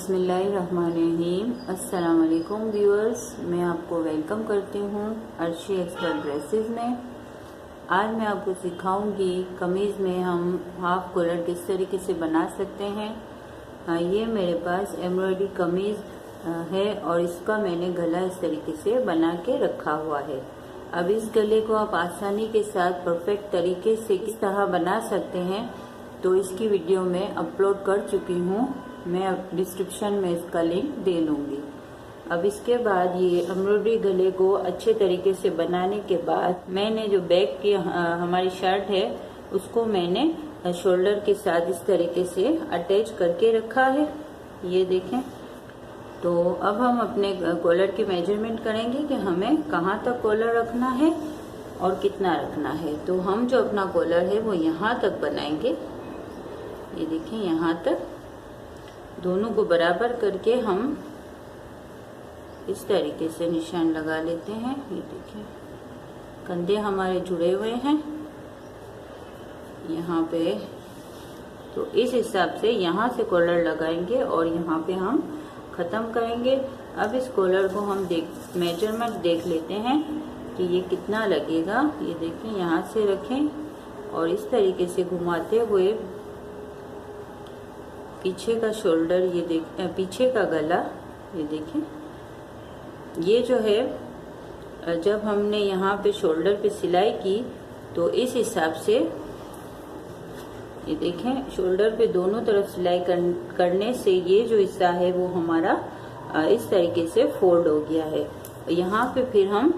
बिस्मिल्लाहिर्रहमानिर्रहीम। अस्सलाम वालेकुम व्यूअर्स, मैं आपको वेलकम करती हूँ अर्शी एक्सपर्ट ड्रेसेस में। आज मैं आपको सिखाऊंगी कमीज़ में हम हाफ कॉलर किस तरीके से बना सकते हैं। ये मेरे पास एम्ब्रॉयडरी कमीज़ है और इसका मैंने गला इस तरीके से बना के रखा हुआ है। अब इस गले को आप आसानी के साथ परफेक्ट तरीके से किस तरह बना सकते हैं तो इसकी वीडियो मैं अपलोड कर चुकी हूँ। मैं डिस्क्रिप्शन में इसका लिंक दे लूँगी। अब इसके बाद ये एम्ब्रॉयडरी गले को अच्छे तरीके से बनाने के बाद मैंने जो बैक की हमारी शर्ट है उसको मैंने शोल्डर के साथ इस तरीके से अटैच करके रखा है। ये देखें। तो अब हम अपने कॉलर की मेजरमेंट करेंगे कि हमें कहाँ तक कॉलर रखना है और कितना रखना है। तो हम जो अपना कॉलर है वो यहाँ तक बनाएंगे। ये देखें, यहाँ तक दोनों को बराबर करके हम इस तरीके से निशान लगा लेते हैं। ये देखिए, कंधे हमारे जुड़े हुए हैं यहाँ पे। तो इस हिसाब से यहाँ से कॉलर लगाएंगे और यहाँ पे हम ख़त्म करेंगे। अब इस कॉलर को हम मेजरमेंट देख लेते हैं कि ये कितना लगेगा। ये देखें, यहाँ से रखें और इस तरीके से घुमाते हुए पीछे का शोल्डर, ये पीछे का गला, ये देखें। ये जो है जब हमने यहाँ पे शोल्डर पे सिलाई की तो इस हिसाब से ये देखें, शोल्डर पे दोनों तरफ सिलाई करने से ये जो हिस्सा है वो हमारा इस तरीके से फोल्ड हो गया है। यहाँ पे फिर हम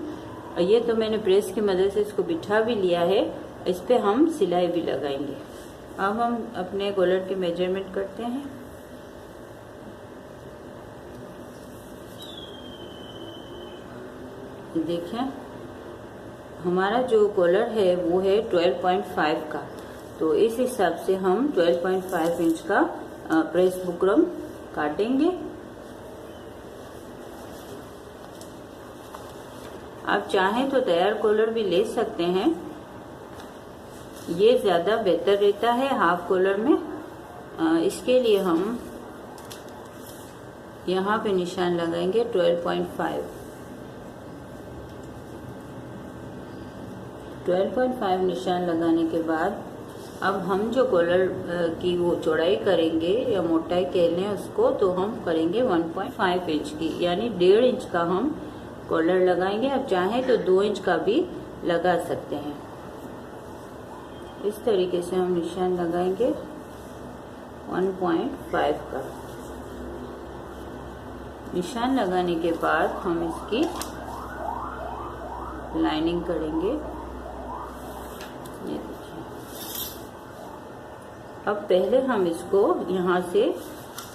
ये तो मैंने प्रेस की मदद से इसको बिठा भी लिया है, इस पे हम सिलाई भी लगाएंगे। अब हम अपने कॉलर के मेजरमेंट करते हैं। देखें, हमारा जो कॉलर है वो है 12.5 का। तो इस हिसाब से हम 12.5 इंच का प्रेस बुकरम काटेंगे। आप चाहें तो तैयार कॉलर भी ले सकते हैं, ये ज्यादा बेहतर रहता है हाफ कॉलर में। इसके लिए हम यहाँ पे निशान लगाएंगे 12.5 निशान लगाने के बाद अब हम जो कॉलर की वो चौड़ाई करेंगे या मोटाई कह लें उसको, तो हम करेंगे 1.5 इंच की, यानी 1.5 इंच का हम कॉलर लगाएंगे। अब चाहें तो 2 इंच का भी लगा सकते हैं। इस तरीके से हम निशान लगाएंगे 1.5 का। निशान लगाने के बाद हम इसकी लाइनिंग करेंगे। ये देखिए। अब पहले हम इसको यहाँ से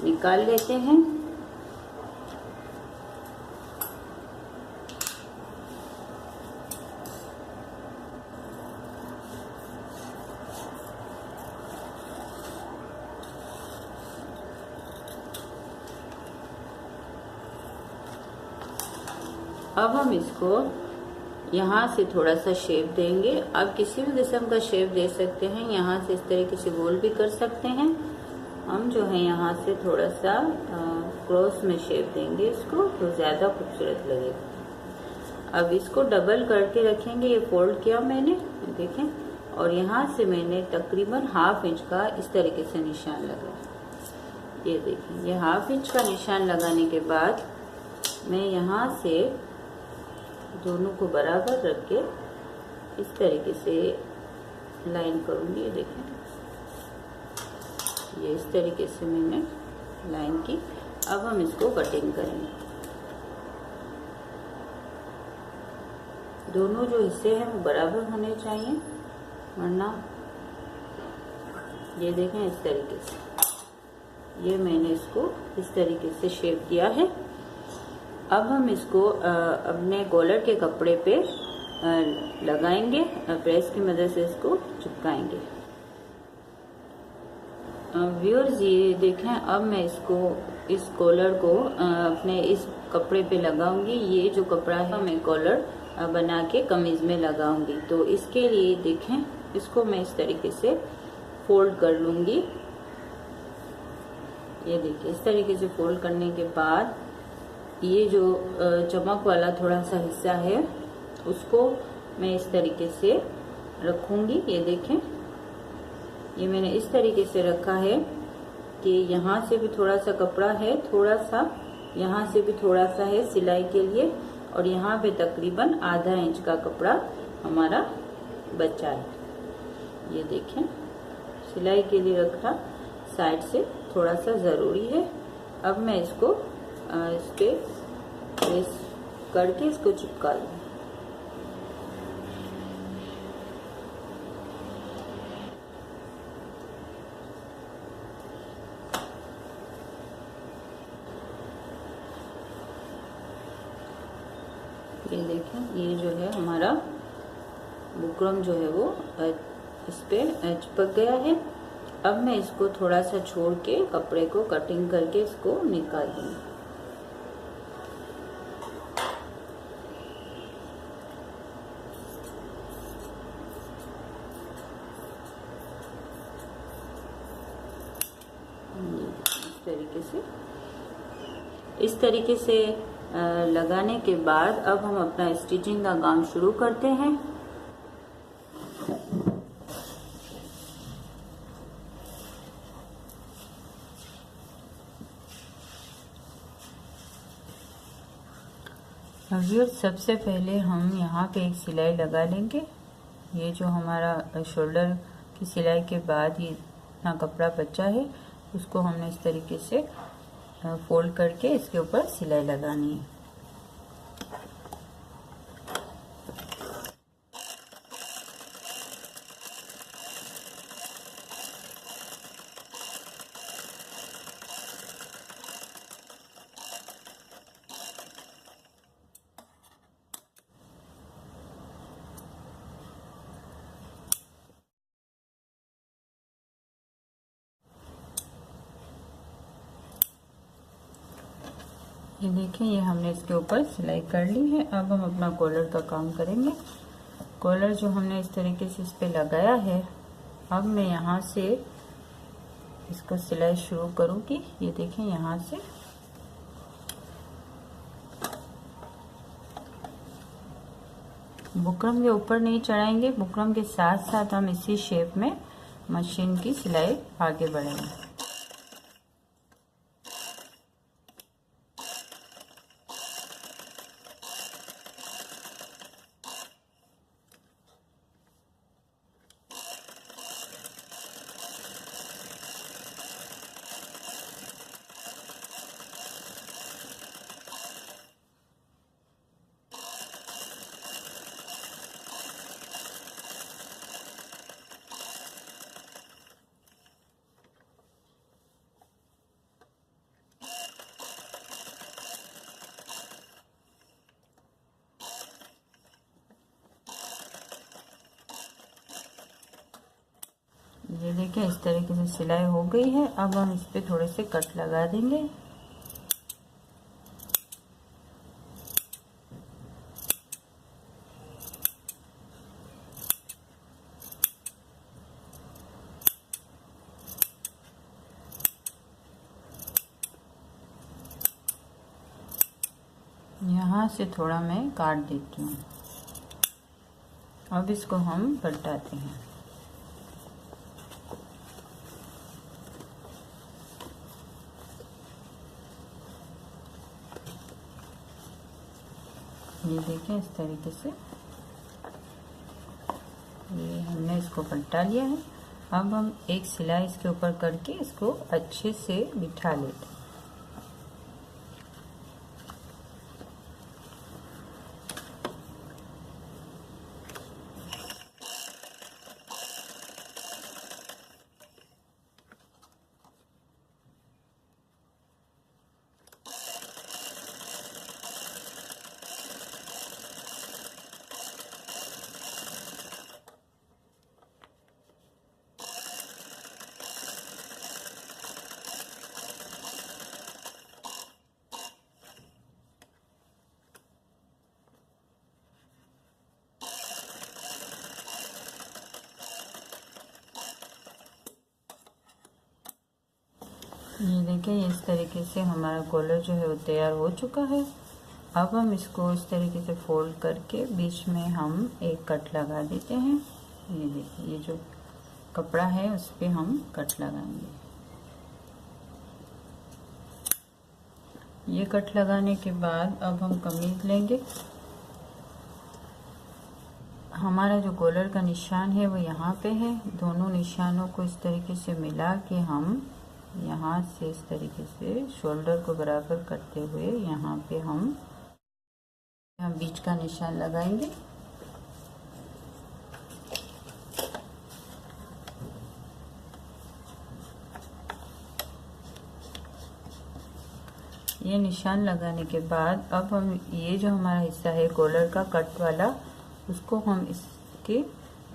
निकाल लेते हैं। अब हम इसको यहाँ से थोड़ा सा शेप देंगे। आप किसी भी किस्म का शेप दे सकते हैं, यहाँ से इस तरीके से गोल भी कर सकते हैं। हम जो है यहाँ से थोड़ा सा क्रॉस में शेप देंगे इसको, तो ज़्यादा खूबसूरत लगेगा। अब इसको डबल करके रखेंगे। ये फोल्ड किया मैंने, देखें, और यहाँ से मैंने तकरीबन 1/2 इंच का इस तरीके से निशान लगाया। ये देखें, ये 1/2 इंच का निशान लगाने के बाद मैं यहाँ से दोनों को बराबर रख के इस तरीके से लाइन करूँगी। ये देखें, ये इस तरीके से मैंने लाइन की। अब हम इसको कटिंग करेंगे। दोनों जो हिस्से हैं वो बराबर होने चाहिए, वरना ये देखें इस तरीके से ये मैंने इसको इस तरीके से शेप किया है। अब हम इसको अपने कॉलर के कपड़े पे लगाएंगे, प्रेस की मदद से इसको चिपकाएंगे। व्यूअर्स, ये देखें, अब मैं इसको इस कॉलर को अपने इस कपड़े पे लगाऊंगी। ये जो कपड़ा है मैं कॉलर बना के कमीज में लगाऊंगी। तो इसके लिए देखें, इसको मैं इस तरीके से फोल्ड कर लूंगी ये देखिए इस तरीके से फोल्ड करने के बाद ये जो चमक वाला थोड़ा सा हिस्सा है उसको मैं इस तरीके से रखूंगी। ये देखें, ये मैंने इस तरीके से रखा है कि यहाँ से भी थोड़ा सा कपड़ा है, थोड़ा सा यहाँ से भी थोड़ा सा है सिलाई के लिए, और यहाँ पे तकरीबन आधा इंच का कपड़ा हमारा बचा है। ये देखें, सिलाई के लिए रखना साइड से थोड़ा सा ज़रूरी है। अब मैं इसको इस पे प्रेस करके इसको चिपका लूँ। ये देखें, ये जो है हमारा बुकरम जो है वो इस पे चिपक गया है। अब मैं इसको थोड़ा सा छोड़ के कपड़े को कटिंग करके इसको निकाल दूंगी। इस तरीके से लगाने के बाद अब हम अपना स्टिचिंग का काम शुरू करते हैं। सबसे पहले हम यहाँ पे एक सिलाई लगा लेंगे। ये जो हमारा शोल्डर की सिलाई के बाद ये इतना कपड़ा बचा है उसको हमने इस तरीके से फोल्ड करके इसके ऊपर सिलाई लगानी है। ये देखिए, ये हमने इसके ऊपर सिलाई कर ली है। अब हम अपना कॉलर का काम करेंगे। कॉलर जो हमने इस तरीके से इस पे लगाया है, अब मैं यहाँ से इसको सिलाई शुरू करूँगी। ये देखें, यहाँ से बुकरम के ऊपर नहीं चढ़ाएंगे, बुकरम के साथ साथ हम इसी शेप में मशीन की सिलाई आगे बढ़ाएंगे। ये देखिए, इस तरीके से सिलाई हो गई है। अब हम इस पे थोड़े से कट लगा देंगे। यहाँ से थोड़ा मैं काट देती हूँ। अब इसको हम पलटाते हैं। ये देखें, इस तरीके से ये हमने इसको पलटा लिया है। अब हम एक सिलाई इसके ऊपर करके इसको अच्छे से बिठा लेते हैं। ये देखिए, इस तरीके से हमारा कॉलर जो है वो तैयार हो चुका है। अब हम इसको इस तरीके से फोल्ड करके बीच में हम एक कट लगा देते हैं। ये देखिए, ये जो कपड़ा है उस पर हम कट लगाएंगे। ये कट लगाने के बाद अब हम कमीज लेंगे। हमारा जो कॉलर का निशान है वो यहाँ पे है। दोनों निशानों को इस तरीके से मिला के हम यहाँ से इस तरीके से शोल्डर को बराबर करते हुए यहाँ पे हम बीच का निशान लगाएंगे। ये निशान लगाने के बाद अब हम ये जो हमारा हिस्सा है कॉलर का कट वाला, उसको हम इसके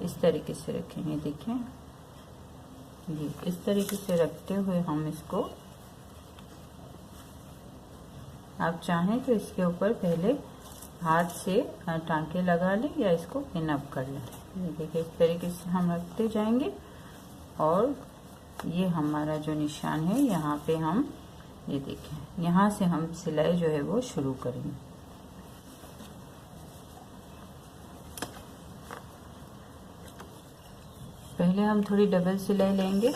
इस तरीके से रखेंगे। देखें, ये इस तरीके से रखते हुए हम इसको, आप चाहें तो इसके ऊपर पहले हाथ से टांके लगा लें या इसको पिन अप कर लें। ये देखिए, इस तरीके से हम रखते जाएंगे और ये हमारा जो निशान है यहाँ पे हम, ये देखें, यहाँ से हम सिलाई जो है वो शुरू करेंगे। पहले हम थोड़ी डबल सिलाई लेंगे।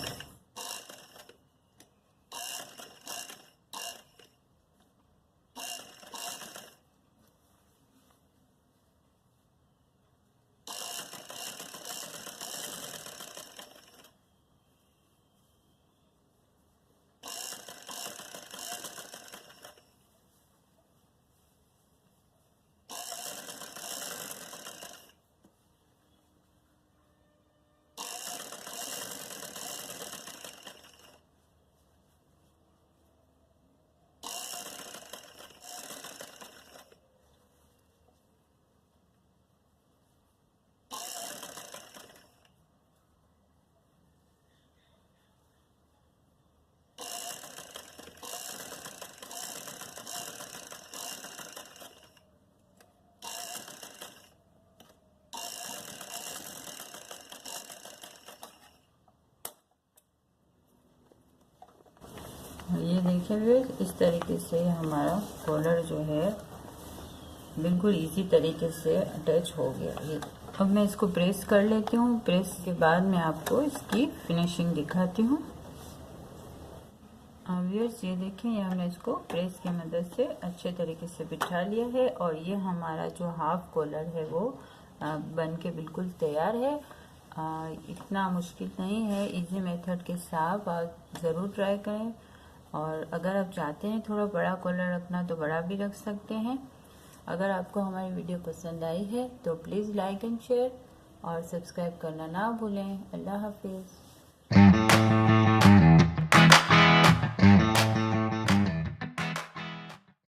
ये देखिए फिर इस तरीके से हमारा कॉलर जो है बिल्कुल इजी तरीके से अटैच हो गया। ये अब मैं इसको प्रेस कर लेती हूँ। प्रेस के बाद मैं आपको इसकी फिनिशिंग दिखाती हूँ। व्यूअर्स, ये देखें, ये हमने इसको प्रेस की मदद से अच्छे तरीके से बिठा लिया है और ये हमारा जो हाफ कॉलर है वो बन के बिल्कुल तैयार है। इतना मुश्किल नहीं है, इजी मेथड के साथ आप ज़रूर ट्राई करें। और अगर आप चाहते हैं थोड़ा बड़ा कॉलर रखना तो बड़ा भी रख सकते हैं। अगर आपको हमारी वीडियो पसंद आई है तो प्लीज़ लाइक एंड शेयर और सब्सक्राइब करना ना भूलें। अल्लाह हाफिज़।